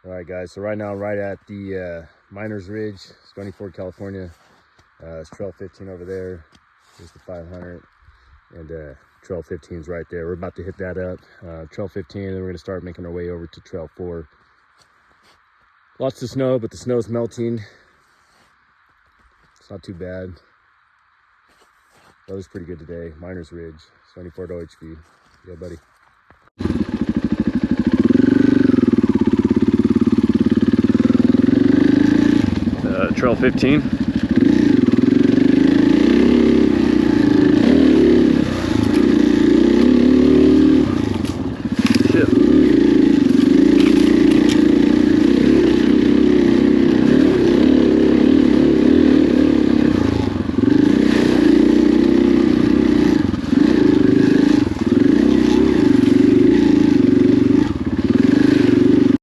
All right, guys, so right now I'm right at the Miners Ridge, Stonyford, California. It's trail 15 over there. There's the 500, and trail 15 is right there. We're about to hit that up. Trail 15, and then we're gonna start making our way over to trail 4. Lots of snow, but the snow's melting. It's not too bad. Weather's pretty good today. Miners Ridge, Stonyford OHV. Yeah, buddy. Trail 15.